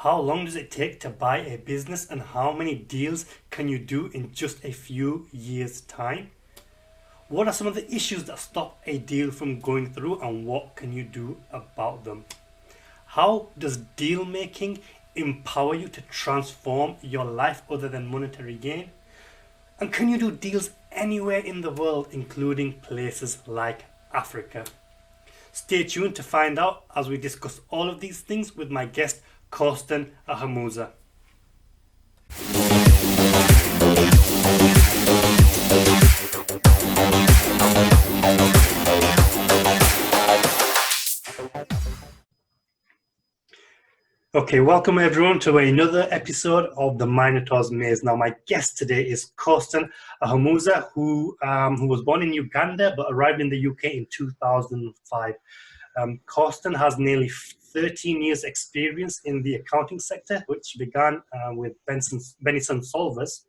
How long does it take to buy a business and how many deals can you do in just a few years' time? What are some of the issues that stop a deal from going through and what can you do about them? How does deal making empower you to transform your life other than monetary gain? And can you do deals anywhere in the world, including places like Africa? Stay tuned to find out as we discuss all of these things with my guest, Coaston Ahumuza. Okay, welcome everyone to another episode of the Minotaur's Maze. Now, my guest today is Coaston Ahumuza, who was born in Uganda but arrived in the UK in 2005. Coaston has nearly 13 years experience in the accounting sector, which began with Benson Solvers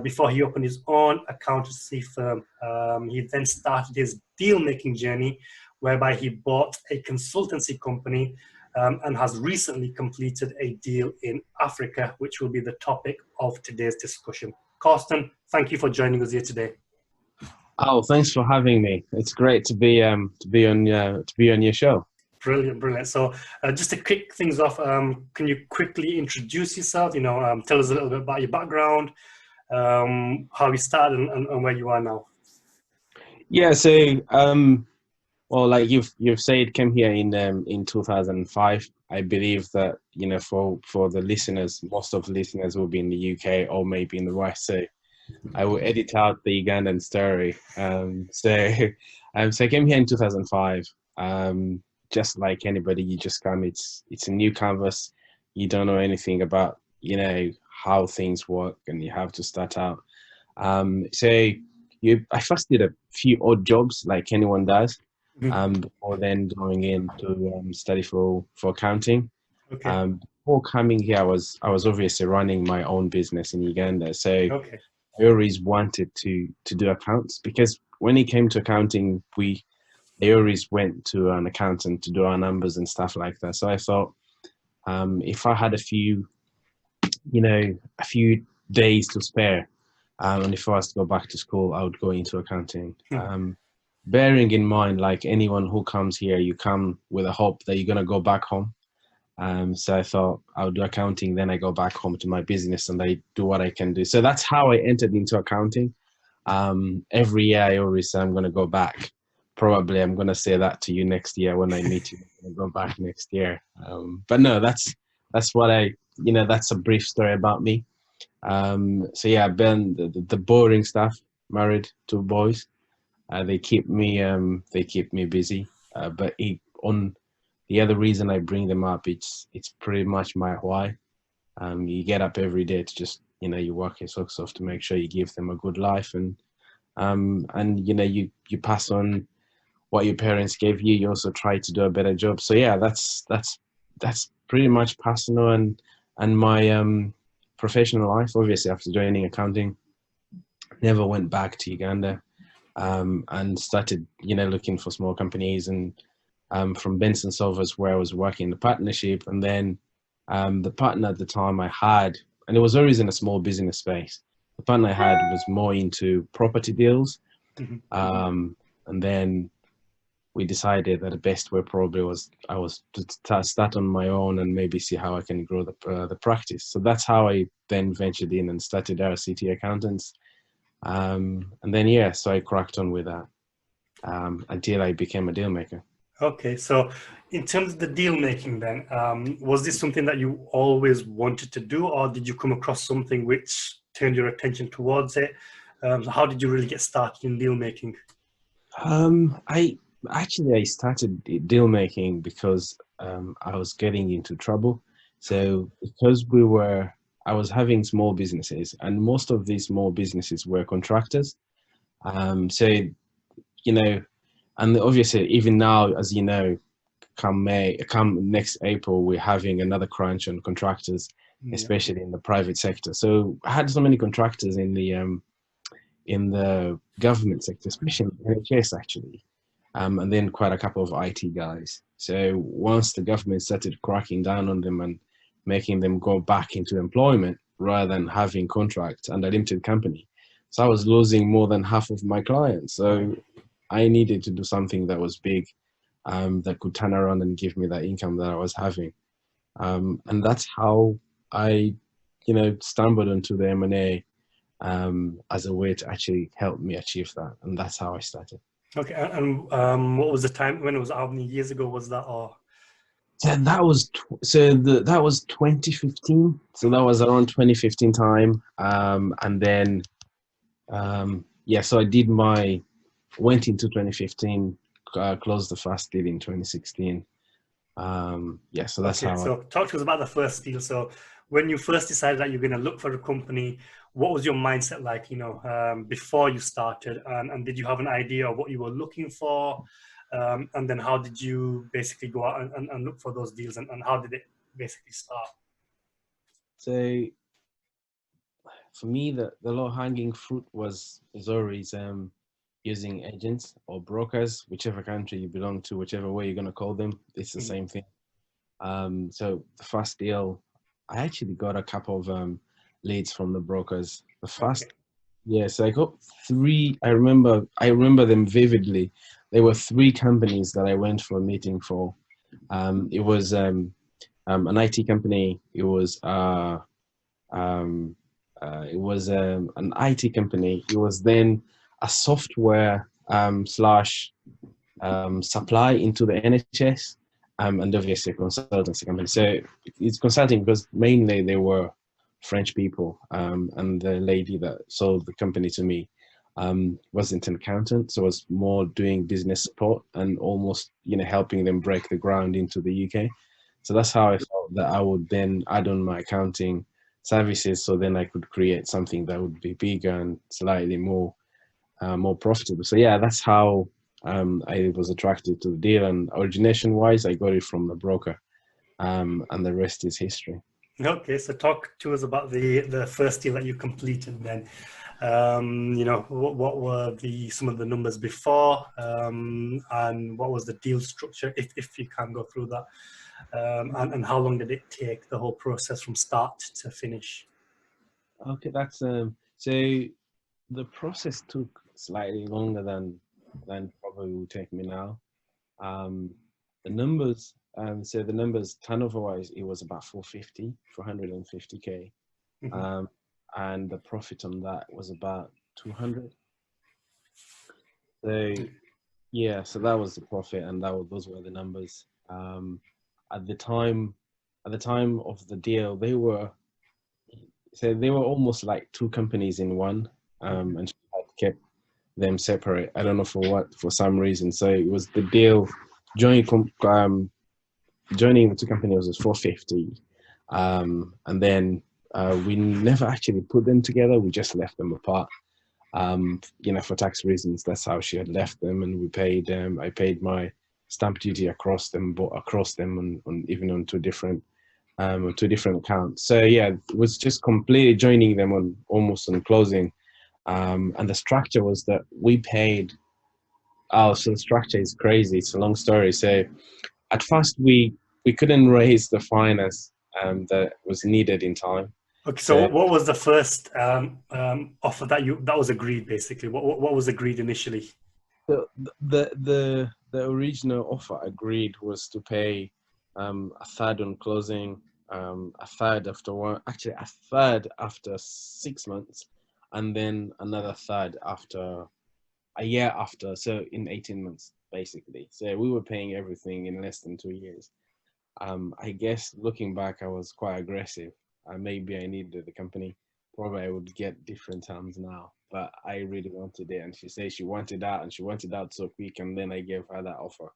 before he opened his own accountancy firm. He then started his deal-making journey, whereby he bought a consultancy company and has recently completed a deal in Africa, which will be the topic of today's discussion. Coaston, thank you for joining us here today. Oh, thanks for having me. It's great to be on your show. Brilliant, brilliant. So, just to kick things off, can you quickly introduce yourself? Tell us a little bit about your background, how you started, and where you are now. Yeah. So, well, like you've said, came here in 2005. I believe that for the listeners, most of the listeners will be in the UK or maybe in the West. So, I will edit out the Ugandan story. So I came here in 2005. Just like anybody, you just come. It's a new canvas. You don't know anything about how things work, and you have to start out. I first did a few odd jobs like anyone does. Before then going in to study for accounting. Okay. Before coming here, I was obviously running my own business in Uganda. So Okay. I always wanted to do accounts because when it came to accounting, they always went to an accountant to do our numbers and stuff like that. So I thought if I had a few days to spare, and if I was to go back to school, I would go into accounting. Bearing in mind, like anyone who comes here, you come with a hope that you're going to go back home. So I thought I would do accounting, then I go back home to my business and I do what I can do. So that's how I entered into accounting. Every year I always say I'm going to go back. Probably I'm going to say that to you next year when I meet you. I'm going to go back next year. But no, that's what that's a brief story about me. So yeah, Ben, the boring stuff, married, 2 boys. They keep me busy. But on the other reason I bring them up, it's pretty much my why. You get up every day to just you work your socks off to make sure you give them a good life, and you pass on what your parents gave you. You also try to do a better job. So yeah, that's pretty much personal and my professional life. Obviously, after joining accounting, never went back to Uganda. And started, looking for small companies, and from Benson Solvers, where I was working in the partnership, and then the partner at the time I had, and it was always in a small business space. The partner I had was more into property deals, and then we decided that the best way probably was to start on my own and maybe see how I can grow the practice. So that's how I then ventured in and started RCT Accountants. And then so I cracked on with that until I became a deal maker. Okay, so in terms of the deal making then, was this something that you always wanted to do, or did you come across something which turned your attention towards it? How did you really get started in deal making? I started deal making because I was getting into trouble. So because I was having small businesses, and most of these small businesses were contractors. So, and obviously even now, as you know, come next April, we're having another crunch on contractors, especially in the private sector. So I had so many contractors in the government sector, especially in NHS actually. And then quite a couple of IT guys. So once the government started cracking down on them and making them go back into employment rather than having contracts and a limited company. So I was losing more than half of my clients. So I needed to do something that was big, that could turn around and give me that income that I was having. And that's how I, stumbled into the M&A as a way to actually help me achieve that. And that's how I started. Okay, and what was the time when it was? How many years ago was that? Or So that was 2015. So that was around 2015 time. And then so I went into 2015, closed the first deal in 2016. So that's okay, how so talk to us about the first deal. So when you first decided that you're going to look for a company, what was your mindset like, before you started? And did you have an idea of what you were looking for? And then how did you basically go out and look for those deals, and how did it basically start? So for me, the low hanging fruit is always using agents or brokers, whichever country you belong to, whichever way you're going to call them, it's the same thing. So the first deal, I actually got a couple of leads from the brokers. The first, Okay. yes, I got three. I remember them vividly. There were three companies that I went for a meeting for. It was an IT company. Um, it was an IT company. It was then a software slash supply into the NHS, and obviously a consultancy company. So it's consulting because mainly they were French people, and the lady that sold the company to me wasn't an accountant, so was more doing business support and almost helping them break the ground into the UK. So that's how I felt that I would then add on my accounting services, so then I could create something that would be bigger and slightly more profitable. So yeah, that's how I was attracted to the deal. And origination wise, I got it from the broker, and the rest is history. Okay, so talk to us about the first deal that you completed then. What were some of the numbers before, and what was the deal structure, if you can go through that, and how long did it take, the whole process from start to finish? Okay, that's so the process took slightly longer than probably will take me now. Um, the numbers, so the numbers turnover wise, it was about 450k, Mhm. um, and the profit on that was about 200. So yeah, so that was the profit, and those were the numbers. At the time, at the time of the deal, they were almost like two companies in one, and she had kept them separate. I don't know for some reason. So it was the deal joining joining the two companies was 450, and then we never actually put them together. We just left them apart. For tax reasons. That's how she had left them, and we paid. I paid my stamp duty across them, but across them, on even on two different accounts. So yeah, it was just completely joining them on almost on closing. And the structure was that we paid. Oh, so the structure is crazy. It's a long story. So at first we couldn't raise the finance that was needed in time. Okay, so So what was the first offer that was agreed, basically? What was agreed initially? the original offer agreed was to pay a third on closing, a third after a third after 6 months, and then another third after a year after. So in 18 months, basically. So we were paying everything in less than 2 years. I guess looking back, I was quite aggressive. Maybe I needed the company. Probably I would get different terms now, but I really wanted it. And she said she wanted out, and she wanted out so quick. And then I gave her that offer.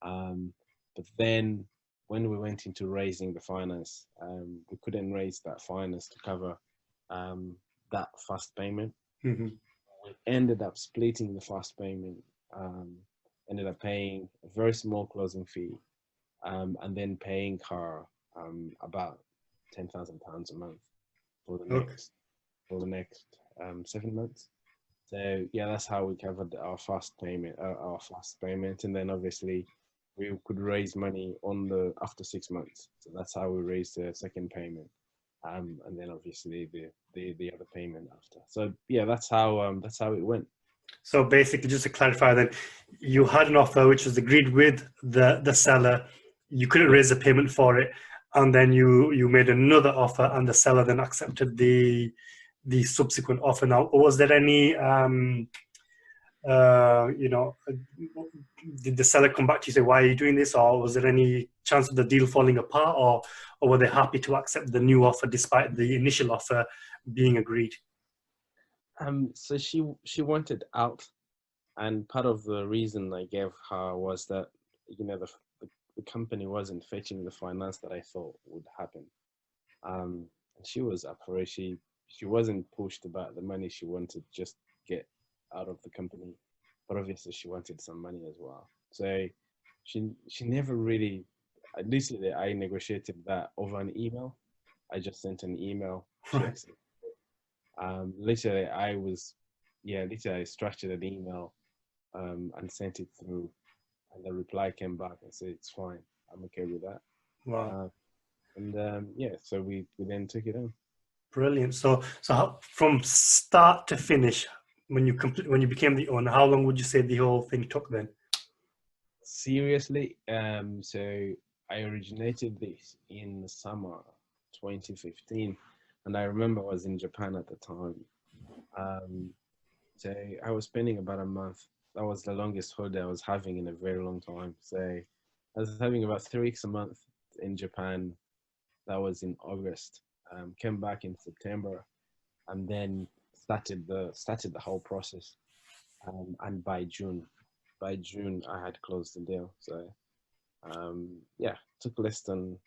Um, but then when we went into raising the finance, we couldn't raise that finance to cover that fast payment. Hmm. We ended up splitting the fast payment. Um, Ended up paying a very small closing fee, and then paying her about £10,000 a month for the Okay. next 7 months. So yeah, that's how we covered our fast payment, and then obviously we could raise money on the after 6 months. So that's how we raised the second payment, and then obviously the other payment after. So yeah, that's how it went. So basically, just to clarify, then you had an offer which was agreed with the seller. You couldn't Yeah. raise a payment for it, and then you made another offer, and the seller then accepted the subsequent offer. Now, was there any you know, did the seller come back to you and say, why are you doing this? Or was there any chance of the deal falling apart? Or were they happy to accept the new offer despite the initial offer being agreed? So she wanted out, and part of the reason I gave her was that the company wasn't fetching the finance that I thought would happen. And she was up for it. She wasn't pushed about the money. She wanted just get out of the company, but obviously she wanted some money as well. So she never really. At least I negotiated that over an email. I just sent an email. She Right. accepted. Literally, literally I structured an email and sent it through, and the reply came back and said it's fine. I'm okay with that. Wow. Uh, and yeah, so we then took it on. Brilliant. So from start to finish, when you became the owner, how long would you say the whole thing took then? Seriously, so I originated this in the summer 2015, and I remember I was in Japan at the time. Um, so I was spending about a month. That was the longest holiday I was having in a very long time. So I was having about 3 weeks a month in Japan. That was in August. Came back in September, and then started the whole process. And by June I had closed the deal. So yeah, took less than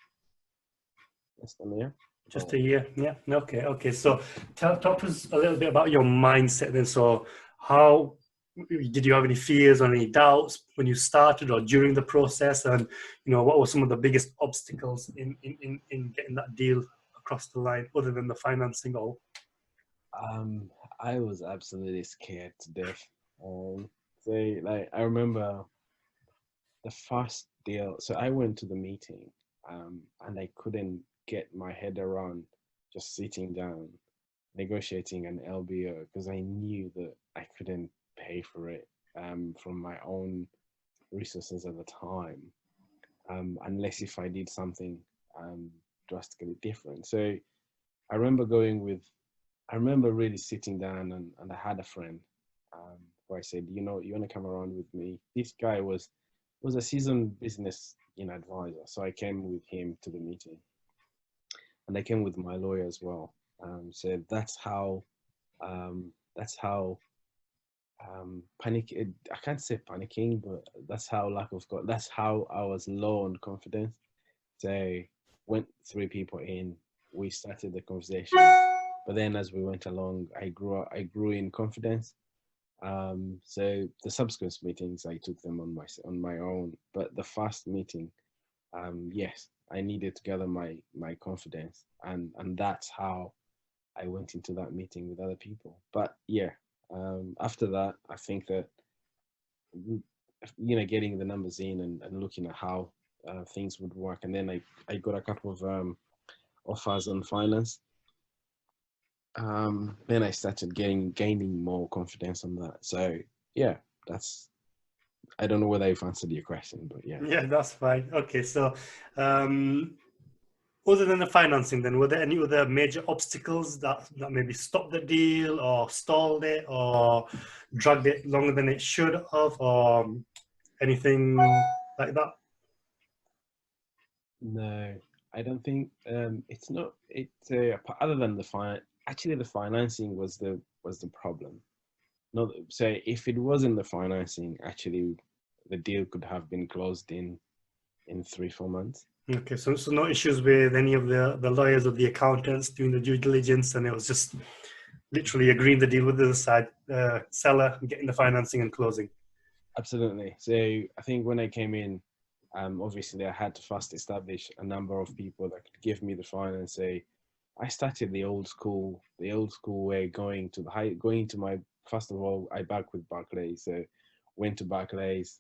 a year. Just Oh, a year? Yeah. Okay. Okay. So talk to us a little bit about your mindset then. So how did you have any fears or any doubts when you started or during the process? And what were some of the biggest obstacles in getting that deal across the line, other than the financing? Or um, I was absolutely scared to death. Um, so like I remember the first deal. So I went to the meeting, and I couldn't get my head around just sitting down negotiating an LBO because I knew that I couldn't pay for it from my own resources at the time, unless if I did something um, drastically different. So I remember I remember really sitting down and I had a friend who I said, you want to come around with me? This guy was a seasoned business advisor, so I came with him to the meeting, and I came with my lawyer as well. So um, that's how panic. I can't say panicking, but that's how lack of God. That's how I was low on confidence. So went 3 people in. We started the conversation, but then as we went along, I grew in confidence. So the subsequent meetings, I took them on my own. But the first meeting, yes, I needed to gather my confidence, and that's how I went into that meeting with other people. But yeah, after that, I think that getting the numbers in and looking at how things would work, and then I got a couple of offers on finance. Then I started gaining more confidence on that. So yeah, that's I don't know whether I've answered your question, but yeah. yeah, that's fine. Okay. So um, other than the financing, then were there any other major obstacles that maybe stopped the deal or stalled it or dragged it longer than it should have, or anything like that? No, I don't think it's not. It's other than the actually the financing was the problem. Not so if it wasn't the financing, actually, the deal could have been closed in 3 4 months. Okay, so no issues with any of the lawyers or the accountants doing the due diligence, and it was just literally agreeing the deal with the other side, seller, getting the financing and closing. Absolutely. So I think when I came in, obviously I had to first establish a number of people that could give me the finance. Say, I started the old school way, going to my first of all, I back with Barclays. So went to Barclays,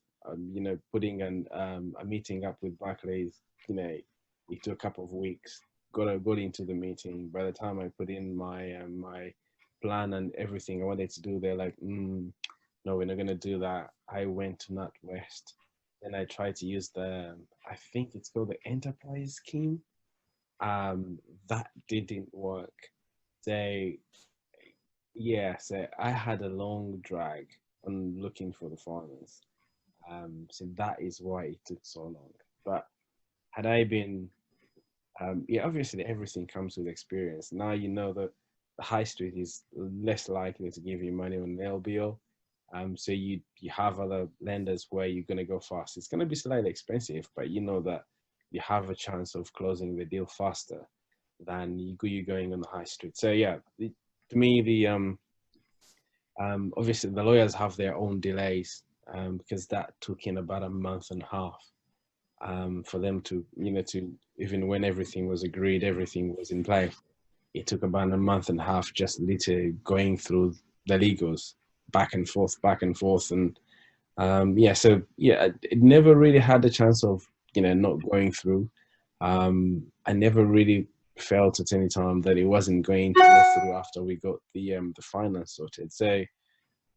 putting a meeting up with Barclays, it took a couple of weeks. Got into the meeting. By the time I put in my plan and everything I wanted to do, they're like, no, we're not gonna do that. I went to NatWest, and I tried to use I think it's called the enterprise scheme. That didn't work. So yeah, so I had a long drag on looking for the finance. So that is why it took so long. But had I been, yeah, obviously everything comes with experience. Now you know that the high street is less likely to give you money on an LBO. So you have other lenders where you're gonna go fast. It's gonna be slightly expensive, but you know that you have a chance of closing the deal faster than you going on the high street. So yeah, to me obviously the lawyers have their own delays, because that took in about a month and a half, for them to to, even when everything was agreed, everything was in play. It took about a month and a half, just literally going through the legals, back and forth, and yeah. So yeah, it never really had the chance of not going through. I never really felt at any time that it wasn't going to go through after we got the finance sorted. So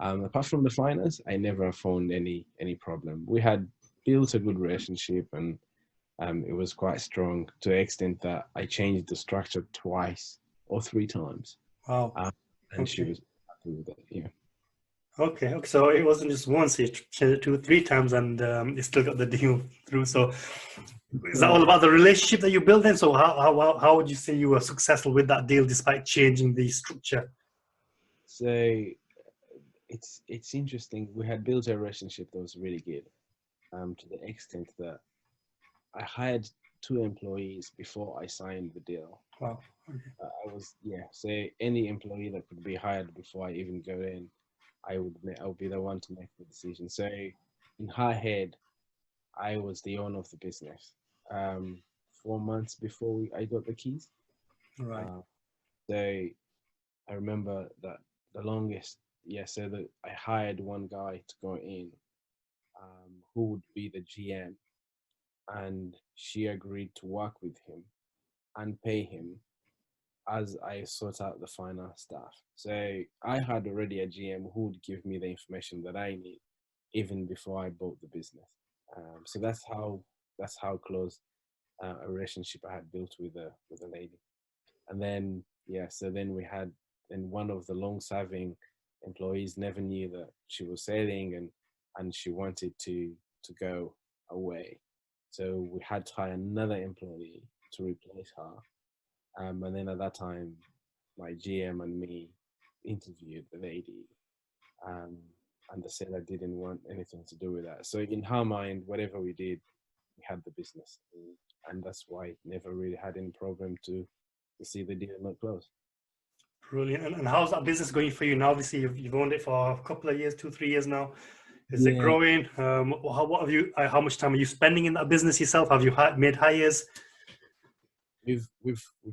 apart from the finance, I never found any problem. We had built a good relationship, and it was quite strong to the extent that I changed the structure twice or three times, Wow. and she Okay. was happy with it. Yeah. Okay. Okay. So it wasn't just once; you changed it two, three times, and you still got the deal through. So is that all about the relationship that you built in? So how would you say you were successful with that deal despite changing the structure? So it's interesting. We had built a relationship that was really good, to the extent that I hired two employees before I signed the deal. Wow. Okay. I was, yeah. So any employee that could be hired before I even go in, I would be the one to make the decision. So in her head, I was the owner of the business. 4 months before I got the keys. Right. Uh, so I remember that the longest, yeah. So that I hired one guy to go in, who would be the GM, and she agreed to work with him and pay him as I sort out the finance stuff. So I had already a GM who would give me the information that I need even before I bought the business. So that's how close a relationship I had built with a lady. And then yeah, so then we had, and one of the long-serving employees never knew that she was sailing, and she wanted to go away. So we had to hire another employee to replace her. And then at that time, my GM and me interviewed the lady, um, and the seller didn't want anything to do with that. So in her mind, whatever we did, we had the business, and that's why it never really had any problem to see the deal not close. Brilliant. And how's that business going for you now? Obviously, you've owned it for a couple of years, 2, 3 years now. Is it Yeah, growing? What have you? How much time are you spending in that business yourself? Have you made hires? we've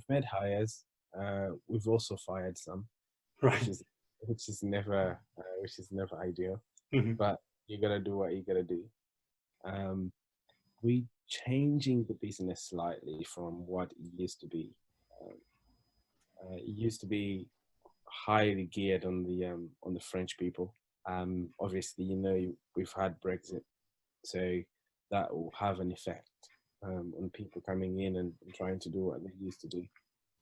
made hires. We've also fired some, which Right. is which is never ideal. Hmm. But you gotta do what you gotta do. Um, we changing the business slightly from what it used to be. Um, it used to be highly geared on the French people. Obviously, we've had Brexit, so that will have an effect, on people coming in and trying to do what they used to do.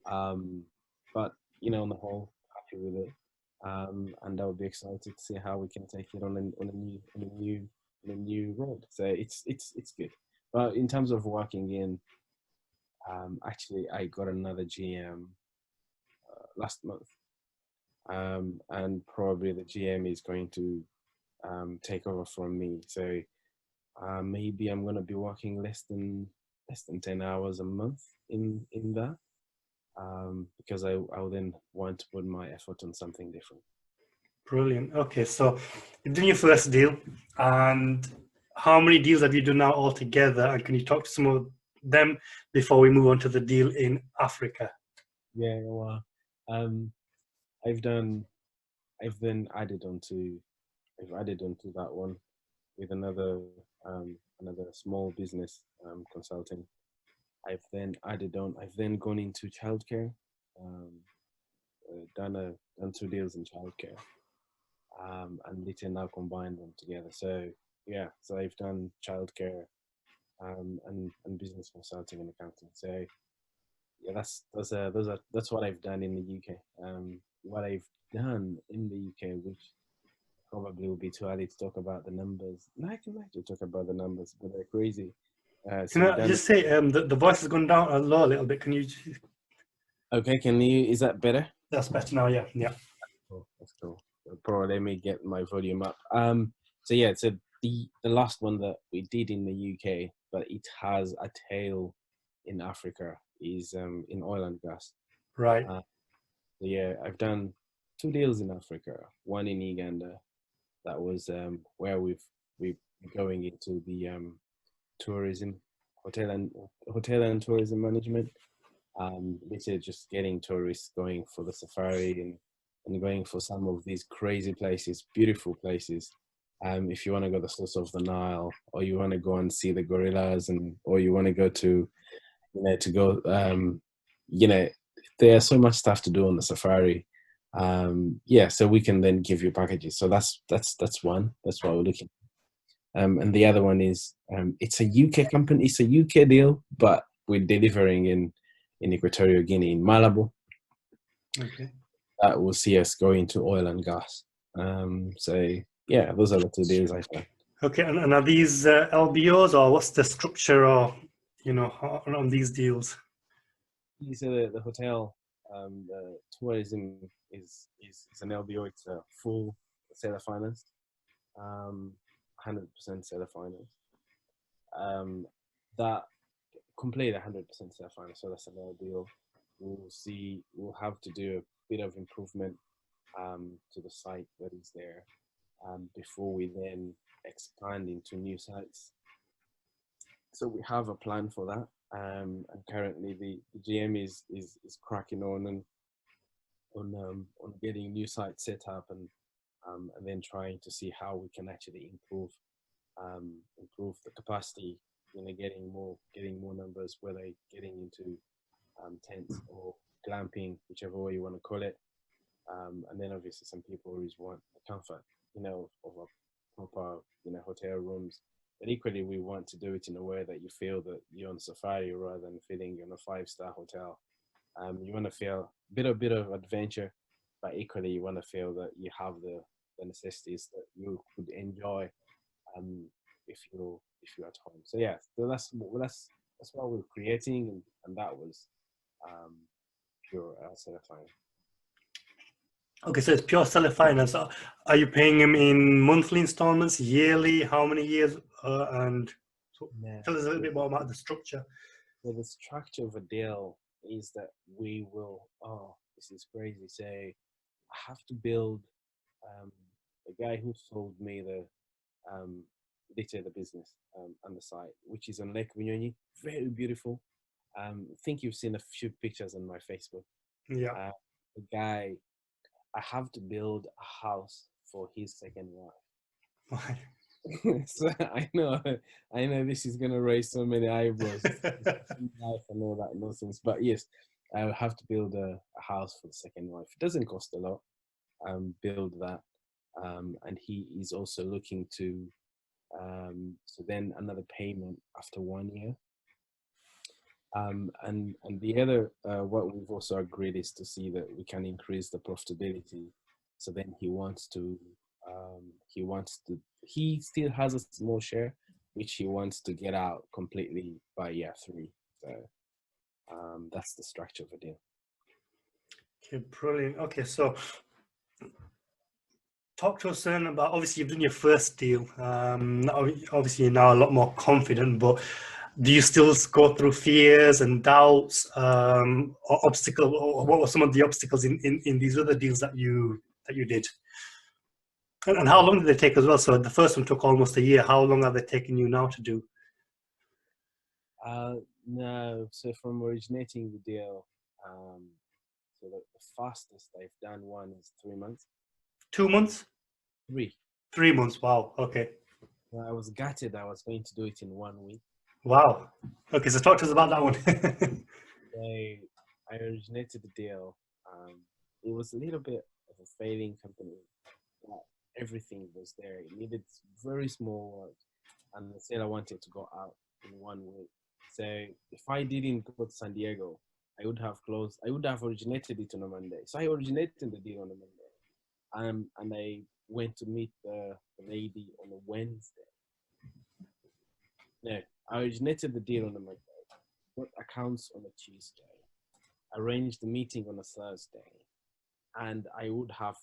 Um, but on the whole, happy with it, and I would be excited to see how we can take it on a new road. So it's good. But in terms of working in, actually, I got another GM last month, and probably the GM is going to take over from me. So maybe I'm going to be working less than 10 hours a month in that, because I will then want to put my effort on something different. Brilliant. Okay, so you've done your first deal, and how many deals have you done now altogether? And can you talk to some of them before we move on to the deal in Africa? Yeah, well, um, I've done. I've then added onto. I've added onto that one with another another small business consulting. I've then added on. I've then gone into childcare. Um, done 2 deals in childcare, and later now combined them together. So yeah, so I've done childcare, and business consulting and accounting. So yeah, that's what I've done in the UK. What I've done in the UK, which probably will be too early to talk about the numbers. No, I can actually talk about the numbers, but they're crazy. So Can we've I done. just say the voice has gone down low a little bit? Can you? Okay, can you? Is that better? That's better now. Yeah, yeah. Oh, that's cool. Probably let me get my volume up. So yeah, so the last one that we did in the UK, but it has a tail in Africa, is in oil and gas. Right. Uh, so yeah, I've done 2 deals in Africa, one in Uganda. That was where we going into the tourism, hotel and tourism management. Literally just getting tourists going for the safari and going for some of these crazy places, beautiful places. If you want to go the source of the Nile, or you want to go and see the gorillas, or you want to go to, you know, there's so much stuff to do on the safari. Yeah, so we can then give you packages. So that's one. That's what we're looking. And the other one is it's a UK company. It's a UK deal, but we're delivering in Equatorial Guinea, in Malabo. Okay. That will see us go into oil and gas. So yeah, those are the 2 deals I've done. Okay, and are these LBOs, or what's the structure, or on these deals? These are the hotel. The tourism is an LBO. It's a full seller finance, 100% seller finance. That complete 100% seller finance. So that's an LBO. We'll have to do a bit of improvement to the site that is there before we then expand into new sites. So we have a plan for that, and currently the GM is cracking on getting new sites set up, and then trying to see how we can actually improve the capacity. Getting more numbers, whether getting into tents or glamping, whichever way you want to call it. And then obviously some people always want the comfort, of a proper, hotel rooms. But equally, we want to do it in a way that you feel that you're on safari rather than feeling you're in a 5-star hotel. You want to feel a bit of adventure, but equally you want to feel that you have the necessities that you could enjoy if you're at home. So yeah, so that's what we're creating, and that was pure seller finance. Okay, so it's pure seller finance. Are you paying him in monthly installments, yearly? How many years? And so tell us a little bit more about the structure. So the structure of a deal is that we will. Oh, this is crazy. Say, I have to build. The guy who sold me the the business and the site, which is on Lake Bunyonyi, very beautiful. I think you've seen a few pictures on my Facebook. Yeah. The guy, I have to build a house for his second wife. So I know this is gonna raise so many eyebrows and all that nonsense. But yes, I will have to build a house for the second wife. It doesn't cost a lot. Build that, and he is also looking to so then another payment after 1 year. And the other what we've also agreed is to see that we can increase the profitability. So then he still has a small share, which he wants to get out completely by year 3. So that's the structure of the deal. Okay, brilliant. Okay, so talk to us then about, obviously you've done your first deal. Obviously you're now a lot more confident, but do you still go through fears and doubts, or obstacles? Or what were some of the obstacles in these other deals that you did? And how long did they take as well? So the first one took almost a year. How long are they taking you now to do? No, so from originating the deal, so the fastest I've done one is 3 months. 2 months? 3. 3 months. Wow. Okay. I was gutted I was going to do it in 1 week. Wow. Okay, so talk to us about that one. I originated the deal. It was a little bit of a failing company, but everything was there. It needed very small work, and the seller wanted to go out in 1 week. So if I didn't go to San Diego, I would have closed. I would have originated it on a Monday. So I originated the deal on a Monday, and I went to meet the lady on a Wednesday. No, I originated the deal on a Monday, got accounts on a Tuesday, arranged the meeting on a Thursday, and I would have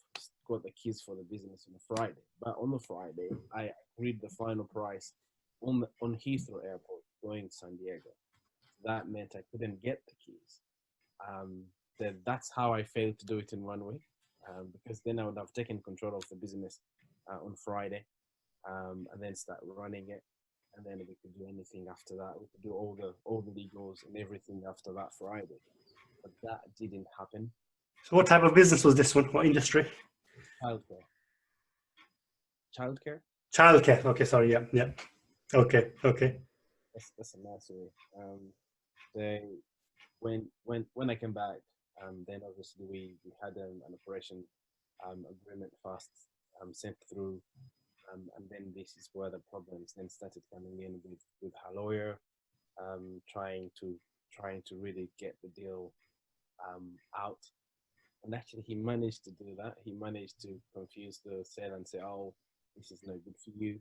got the keys for the business on a Friday. But on the Friday, I agreed the final price on Heathrow Airport going to San Diego. That meant I couldn't get the keys. Um, that's how I failed to do it in 1 week, because then I would have taken control of the business on Friday, and then start running it. And then we could do anything after that. We could do all the legals and everything after that Friday. But that didn't happen. So what type of business was this one? What industry? Childcare. Childcare? Childcare. Okay, sorry. Yeah, yeah. Okay, okay. That's a nursery. They when I came back, then obviously we had an operation agreement fast sent through, and then this is where the problems then started coming in with her lawyer, trying to really get the deal out. And actually, he managed to do that. He managed to confuse the seller and say, "Oh, this is no good for you."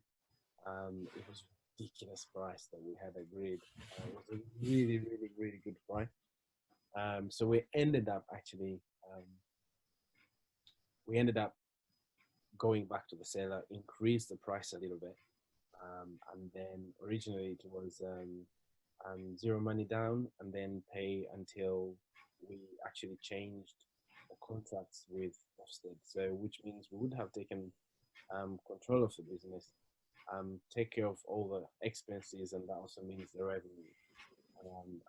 It was ridiculous price that we had agreed. It was a really, really, really good price. So we ended up going back to the seller, increased the price a little bit, and then originally it was zero money down, and then pay until we actually changed the contracts with Coaston. So which means we would have taken control of the business, take care of all the expenses, and that also means the revenue.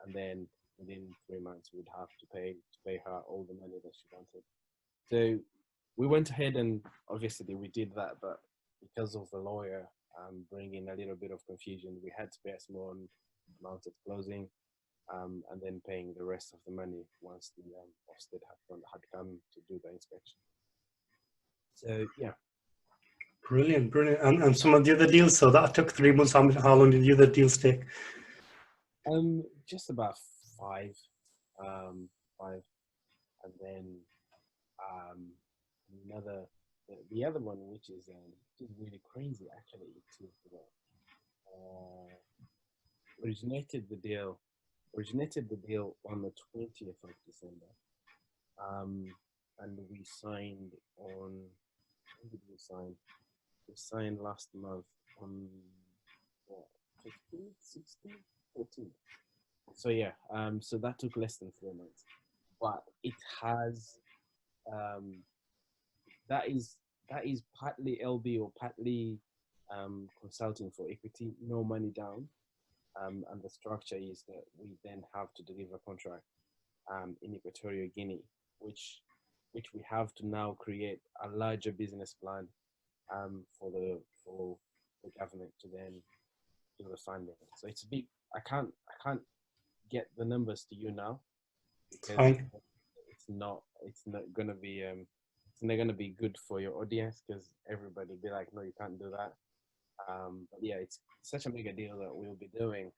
And then within 3 months, we'd have to pay her all the money that she wanted. So we went ahead and obviously we did that, but because of the lawyer bringing a little bit of confusion, we had to pay a small amount at closing, and then paying the rest of the money once the Ofsted had come to do the inspection. So yeah. Brilliant, brilliant. And some of the other deals, so that took 3 months. How long did the other deals take? Just about five, five, and then another, the other one, which is really crazy actually, to originated the deal on the 20th of December, and we signed on. When did we sign? We signed last month on 15th, 16th, 14th. So yeah, so that took less than 4 months, but it has that is partly LB or partly consulting for equity, no money down, and the structure is that we then have to deliver a contract in Equatorial Guinea, which we have to now create a larger business plan for the government to then do the funding. So it's a big. I can't get the numbers to you now because it's not gonna be it's not gonna be good for your audience, because everybody will be like, no, you can't do that. But yeah, it's such a mega deal that we'll be doing,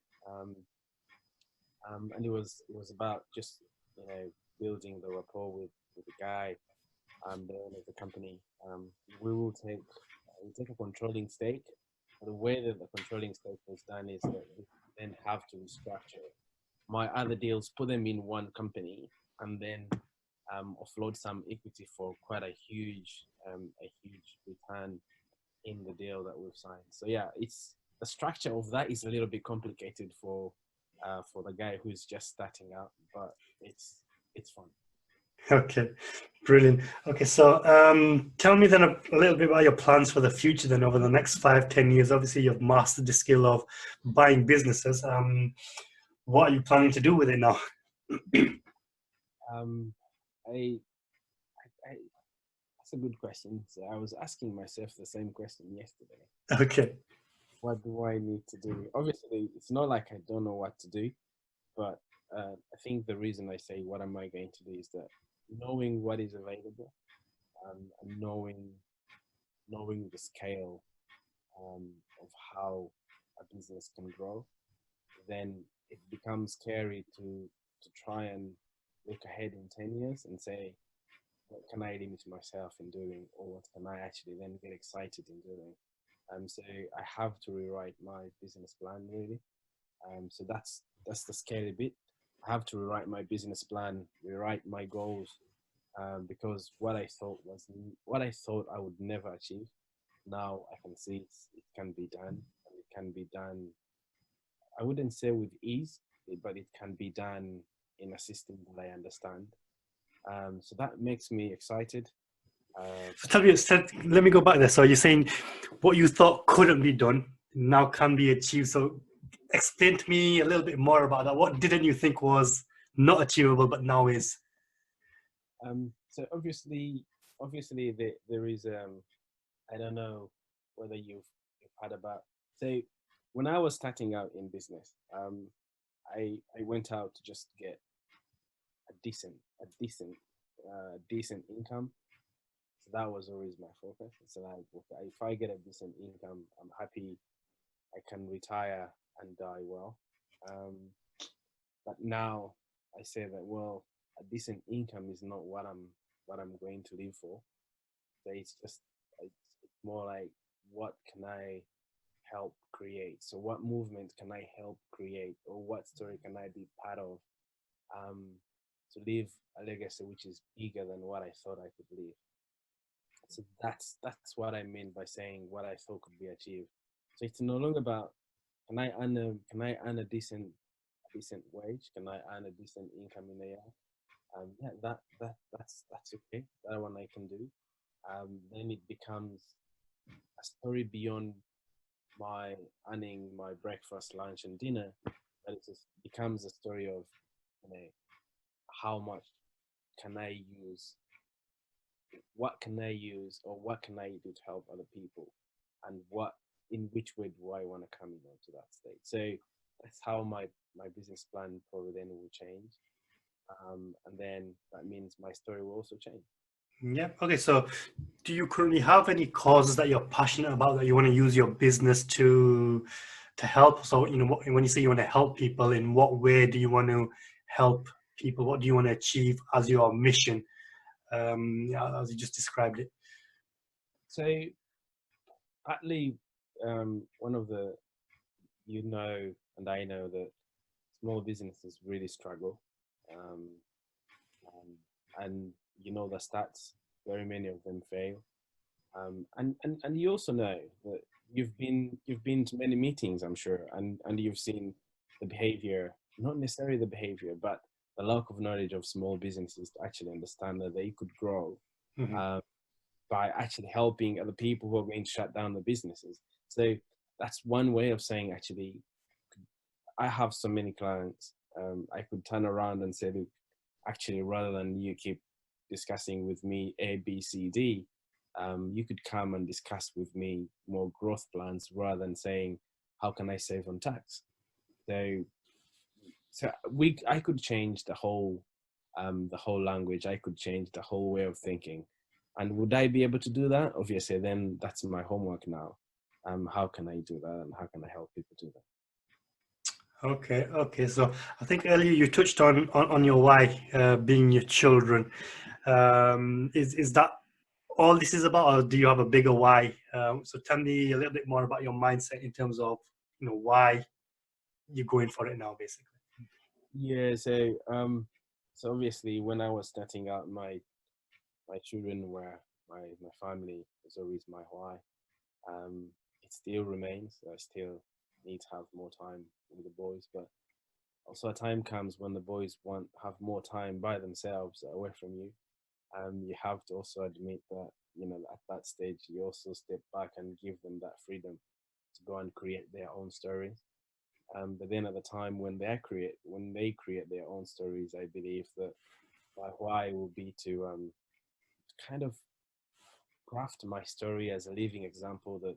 and it was about just building the rapport with the guy, the owner of the company. We will take a controlling stake. The way that the controlling stake was done is that we then have to restructure my other deals, put them in one company, and then offload some equity for quite a huge return in the deal that we've signed. So yeah, it's the structure of that is a little bit complicated for the guy who's just starting out, but it's fun. Okay, brilliant. Okay, so tell me then a little bit about your plans for the future then over the next 5-10 years. Obviously, you've mastered the skill of buying businesses. What are you planning to do with it now? I That's a good question. So I was asking myself the same question yesterday. Okay. What do I need to do? Obviously, it's not like I don't know what to do, but I think the reason I say what am I going to do is that knowing what is available, and knowing the scale of how a business can grow, then it becomes scary to try and look ahead in 10 years and say, what can I limit myself in doing, or what can I actually then get excited in doing? So I have to rewrite my business plan really. So that's the scary bit. I have to rewrite my business plan, rewrite my goals, because what I thought I would never achieve. Now I can see it can be done, and it can be done. I wouldn't say with ease, but it can be done in a system that I understand. So that makes me excited. Uh, So tell me, let me go back there. So you're saying what you thought couldn't be done now can be achieved. So explain to me a little bit more about that. What didn't you think was not achievable but now is? so obviously there is I don't know whether you've heard about. So when I was starting out in business, I went out to just get a decent income. So that was always my focus. So like, okay, if I get a decent income, I'm happy. I can retire and die well. Um, but now I say that, well, a decent income is not what I'm going to live for. So it's more like, what can I help create? So what movement can I help create, or what story can I be part of, um, to leave a legacy which is bigger than what I thought I could leave. So that's what I mean by saying what I thought could be achieved. So it's no longer about, can I earn a decent wage? Can I earn a decent income in a year? Yeah, that's okay. That one I can do. Then it becomes a story beyond my earning my breakfast, lunch, and dinner. But it just becomes a story of, you know, how much can I use, what can I use, or what can I do to help other people, and in which way do I want to come into that state. So that's how my business plan probably then will change, and then that means my story will also change. Yeah. Okay. So do you currently have any causes that you're passionate about that you want to use your business to help? So, when you say you want to help people, in what way do you want to help people? What do you want to achieve as your mission? Yeah, as you just described it. So partly, one of the, and I know that small businesses really struggle, um, and the stats. Very many of them fail, and you also know that you've been to many meetings, I'm sure, and you've seen the behavior, not necessarily the behavior, but the lack of knowledge of small businesses to actually understand that they could grow, Mhm. uh, by actually helping other people who are going to shut down the businesses. So that's one way of saying, actually, I have so many clients. I could turn around and say, look, actually, rather than you keep discussing with me A, B, C, D, you could come and discuss with me more growth plans rather than saying, how can I save on tax? So, I could change the whole language. I could change the whole way of thinking. And would I be able to do that? Obviously, then that's my homework now. How can I do that, and how can I help people do that? Okay, okay. So I think earlier you touched on your why, being your children. Is that all this is about, or do you have a bigger why? So tell me a little bit more about your mindset in terms of why you're going for it now, basically. Yeah, so obviously when I was starting out, my children were my family was always my why. Um, it still remains. I still need to have more time with the boys, but also a time comes when the boys want have more time by themselves away from you. You have to also admit that, at that stage you also step back and give them that freedom to go and create their own stories. But then at the time when they create their own stories, I believe that my why will be to, kind of craft my story as a living example that,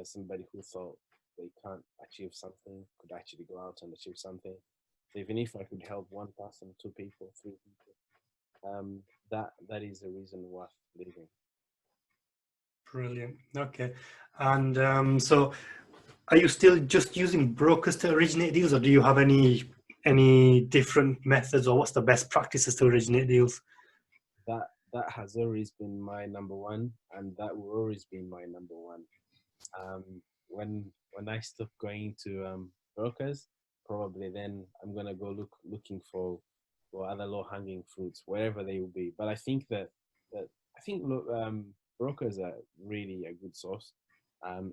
somebody who thought they can't achieve something could actually go out and achieve something. So even if I could help one person, two people, three people, that is a reason worth living. Brilliant. Okay. And so are you still just using brokers to originate deals, or do you have any different methods, or what's the best practices to originate deals? That has always been my number one, and that will always be my number one. Um, when I stop going to brokers, probably then I'm gonna go looking for other low hanging fruits wherever they will be. But I think that I think brokers are really a good source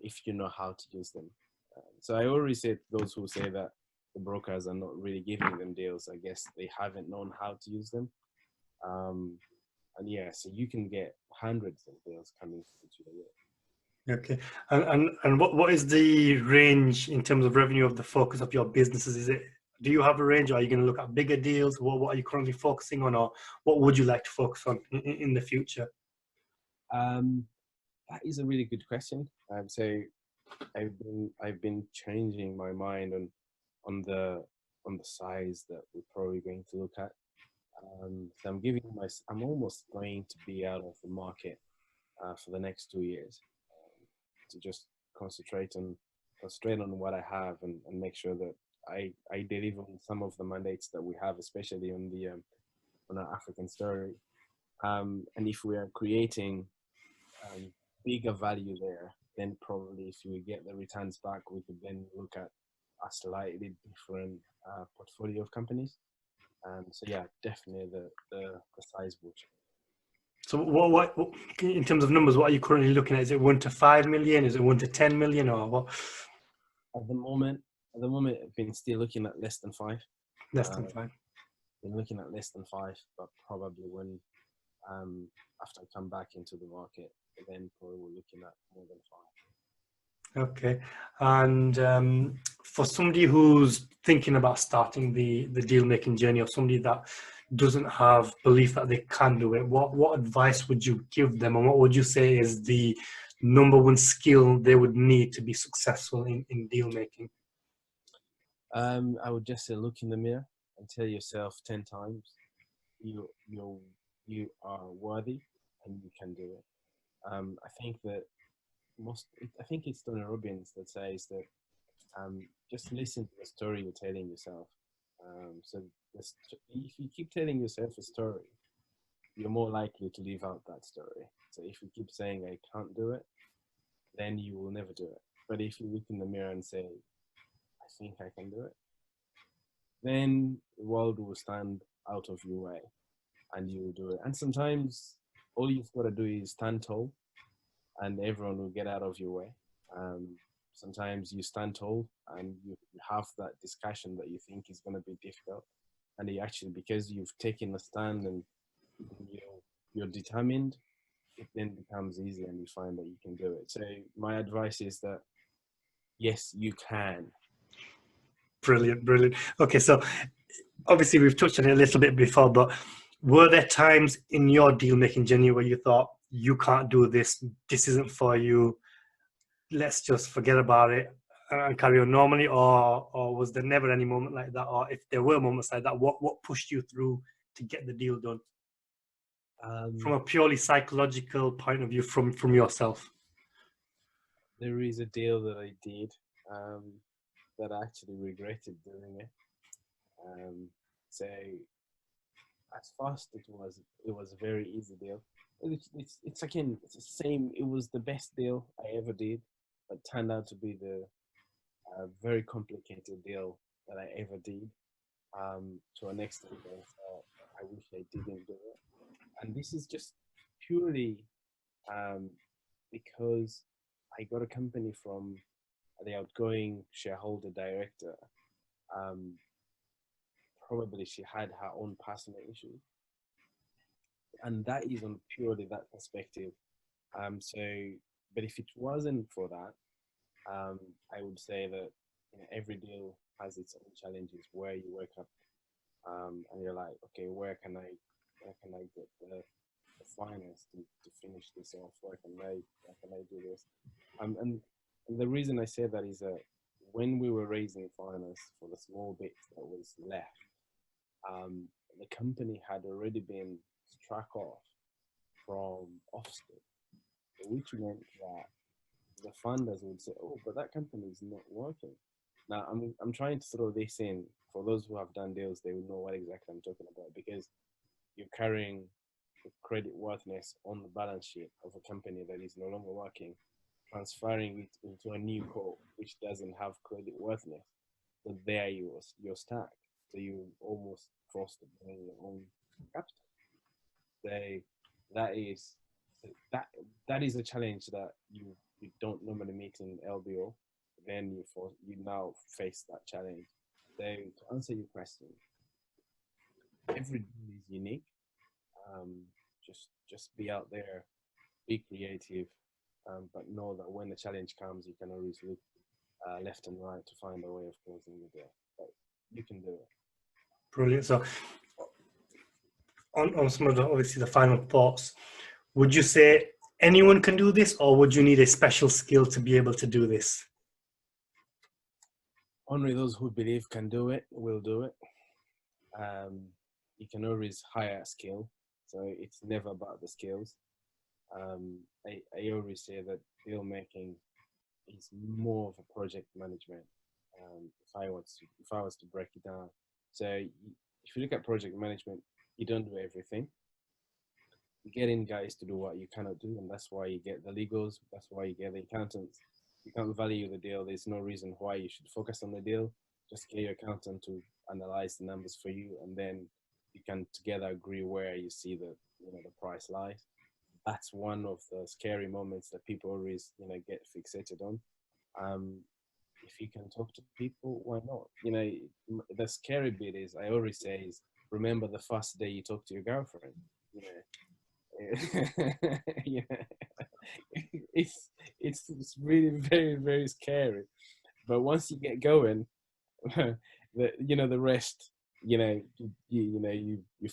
if you know how to use them. So I always say to those who say that the brokers are not really giving them deals, I guess they haven't known how to use them. Um, and yeah, so you can get hundreds of deals coming into the year. Okay. And what is the range in terms of revenue of the focus of your businesses? Do you have a range, or are you going to look at bigger deals? What are you currently focusing on, or what would you like to focus on in the future? Um, that is a really good question. So I've been changing my mind on the size that we're probably going to look at. So I'm almost going to be out of the market for the next 2 years to just concentrate on what I have and make sure that I deliver on some of the mandates that we have, especially on our African story. And if we are creating bigger value there, then probably if we get the returns back, we could then look at a slightly different portfolio of companies. So yeah, definitely the size will change. So what in terms of numbers, what are you currently looking at? Is it 1 to 5 million? Is it 1 to 10 million, or what? At the moment, I've been still looking at less than five. Less Uh, than 5. been looking at less than five, but probably when after I come back into the market, then probably we're looking at more than five. Okay. And for somebody who's thinking about starting the deal making journey, or somebody that doesn't have belief that they can do it, what advice would you give them, and what would you say is the number one skill they would need to be successful in deal making? I would just say look in the mirror and tell yourself 10 times you you you are worthy and you can do it. I think that I think it's Tony Robbins that says that just listen to the story you're telling yourself. So if you keep telling yourself a story, you're more likely to live out that story. So if you keep saying I can't do it, then you will never do it. But if you look in the mirror and say I think I can do it, then the world will stand out of your way and you will do it. And sometimes all you've got to do is stand tall and everyone will get out of your way. Sometimes you stand tall and you have that discussion that you think is going to be difficult. And you actually, because you've taken a stand and you're determined, it then becomes easy and you find that you can do it. So my advice is that, yes, you can. Brilliant, brilliant. Okay, so obviously we've touched on it a little bit before, but were there times in your deal making journey where you thought you can't do this isn't for you, let's just forget about it and carry on normally, or was there never any moment like that? Or if there were moments like that, what pushed you through to get the deal done from a purely psychological point of view, from yourself? There is a deal that I did that I actually regretted doing it. So at first it was a very easy deal. It's again, it's the same. It was the best deal I ever did, but turned out to be the very complicated deal that I ever did. To an extent that I thought I wish I didn't do it. And this is just purely um, because I got a company from the outgoing shareholder director. Um, Probably she had her own personal issues, and that is on purely that perspective. So, but if it wasn't for that, I would say that every deal has its own challenges. Where you wake up and you're like, okay, where can I get the finance to finish this off? Where can I do this? And the reason I say that is that when we were raising finance for the small bits that was left, um, the company had already been struck off from Ofsted, which meant that the funders would say, "Oh, but that company is not working." Now, I'm trying to throw this in for those who have done deals. They will know what exactly I'm talking about, because you're carrying the credit worthiness on the balance sheet of a company that is no longer working, transferring it into a new co which doesn't have credit worthiness. So there you're stuck. So you almost forced to bring your own capital. They that is that that is a challenge that you don't normally meet in LBO. Then you now face that challenge. So to answer your question, every deal is unique. Um, just be out there, be creative, but know that when the challenge comes, you can always look left and right to find a way of closing the deal. But you can do it. Brilliant. So on some of the, obviously, the final thoughts, would you say anyone can do this, or would you need a special skill to be able to do this? Only those who believe can do it will do it. You can always hire a skill, so it's never about the skills. I always say that deal making is more of a project management. If I was to break it down, so if you look at project management, you don't do everything. You get in guys to do what you cannot do, and that's why you get the legals. That's why you get the accountants. You can't value the deal. There's no reason why you should focus on the deal. Just get your accountant to analyze the numbers for you, and then you can together agree where you see the price lies. That's one of the scary moments that people always get fixated on. Um, if you can talk to people, why not? The scary bit is, I always say, is remember the first day you talk to your girlfriend. You know, yeah, it's really very very scary. But once you get going, the rest, you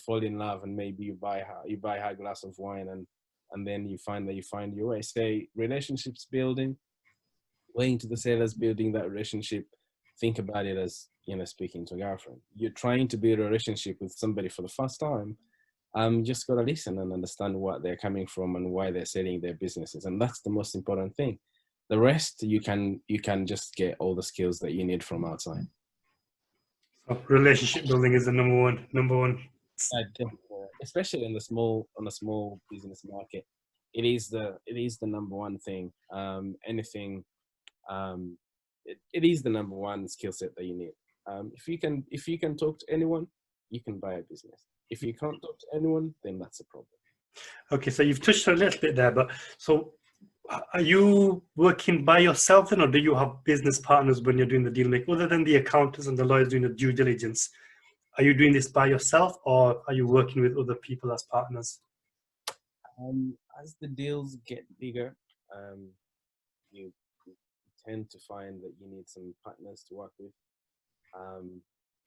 fall in love, and maybe you buy her a glass of wine, and then you find that you find your way. Say relationships building, way to the sailors building that relationship. Think about it as speaking to a girlfriend. You're trying to build a relationship with somebody for the first time. Just gotta listen and understand what they're coming from and why they're selling their businesses, and that's the most important thing. The rest you can just get all the skills that you need from outside. So relationship building is the number one. Definitely. Especially in the small business market, it is the number one thing. It is the number one skill set that you need. If you can talk to anyone, you can buy a business. If you can't talk to anyone, then that's a problem. Okay, so you've touched on a little bit there, but so are you working by yourself then, or do you have business partners when you're doing the deal making, other than the accountants and the lawyers doing the due diligence? Are you doing this by yourself, or are you working with other people as partners? As the deals get bigger, um, you tend to find that you need some partners to work with.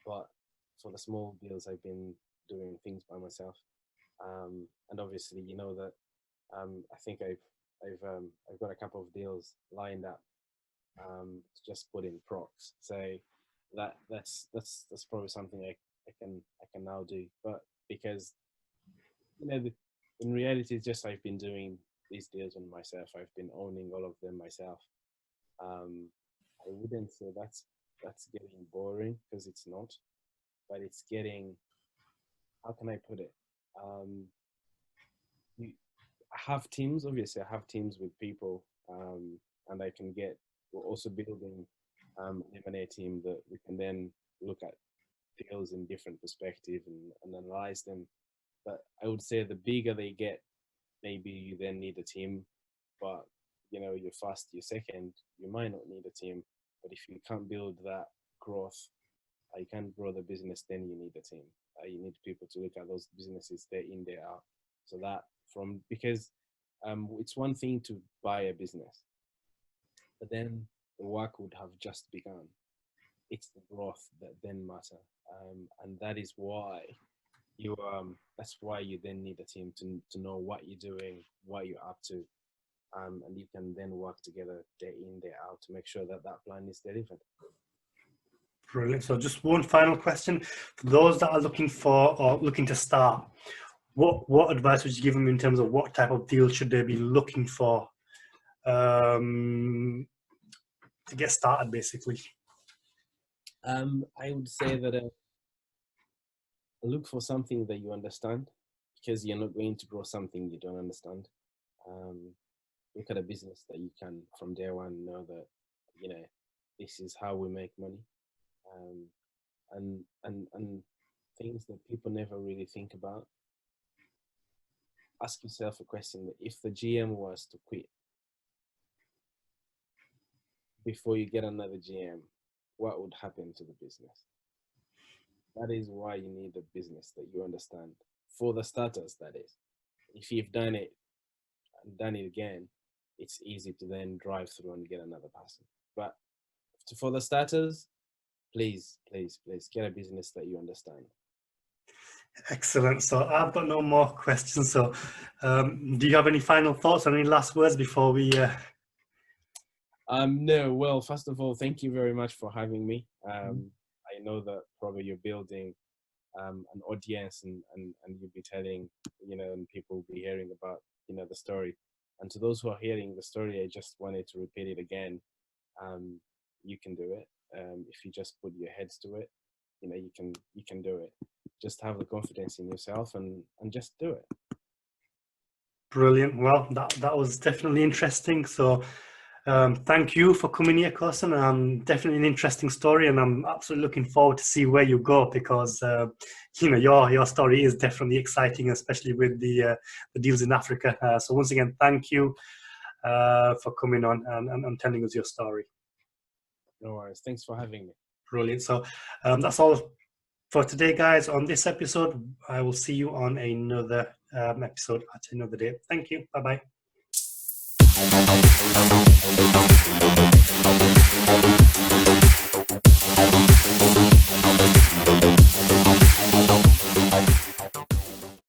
But for the small deals, I've been doing things by myself. And obviously, you know that I think I've got a couple of deals lined up to just put in procs. So that's probably something I can now do. But because the, in reality, it's just I've been doing these deals on myself. I've been owning all of them myself. Um, I wouldn't say that's getting boring, because it's not, but it's getting, how can I put it? Um, you, I have teams, obviously, I have teams with people, and I can get, we're also building an M&A team that we can then look at deals in different perspective and analyze them. But I would say the bigger they get, maybe you then need a team. But you're first, you're second, you might not need a team. But if you can't build that growth, you can't grow the business, then you need a team. You need people to look at those businesses day in, day out. So that because it's one thing to buy a business, but then the work would have just begun. It's the growth that then matter, and that is why that's why you then need a team to know what you're doing, what you're up to, and you can then work together day in, day out to make sure that that plan is delivered. Brilliant. So just one final question for those that are looking for or looking to start. What advice would you give them in terms of what type of deal should they be looking for to get started, basically? I would say that look for something that you understand, because you're not going to grow something you don't understand. Look at a business that you can from day one know that, you know, this is how we make money, and things that people never really think about. Ask yourself a question: that if the GM was to quit before you get another GM, what would happen to the business? That is why you need a business that you understand. For the starters, that is. If you've done it and done it again, it's easy to then drive through and get another person. But for the starters, please get a business that you understand. Excellent. So I've got no more questions. So do you have any final thoughts or any last words before we... No, well, first of all, thank you very much for having me. I know that probably you're building an audience, and you'll be telling, you know, and people will be hearing about, you know, the story. And to those who are hearing the story, I just wanted to repeat it again. You can do it. If you just put your heads to it, you know, you can do it. Just have the confidence in yourself and just do it. Brilliant. Well, that was definitely interesting. So thank you for coming here, Coaston. Definitely an interesting story, and I'm absolutely looking forward to see where you go, because you know, your story is definitely exciting, especially with the deals in Africa. So once again, thank you for coming on and telling us your story. No worries. Thanks for having me. Brilliant. So that's all for today, guys. On this episode, I will see you on another episode at another day. Thank you. Bye-bye.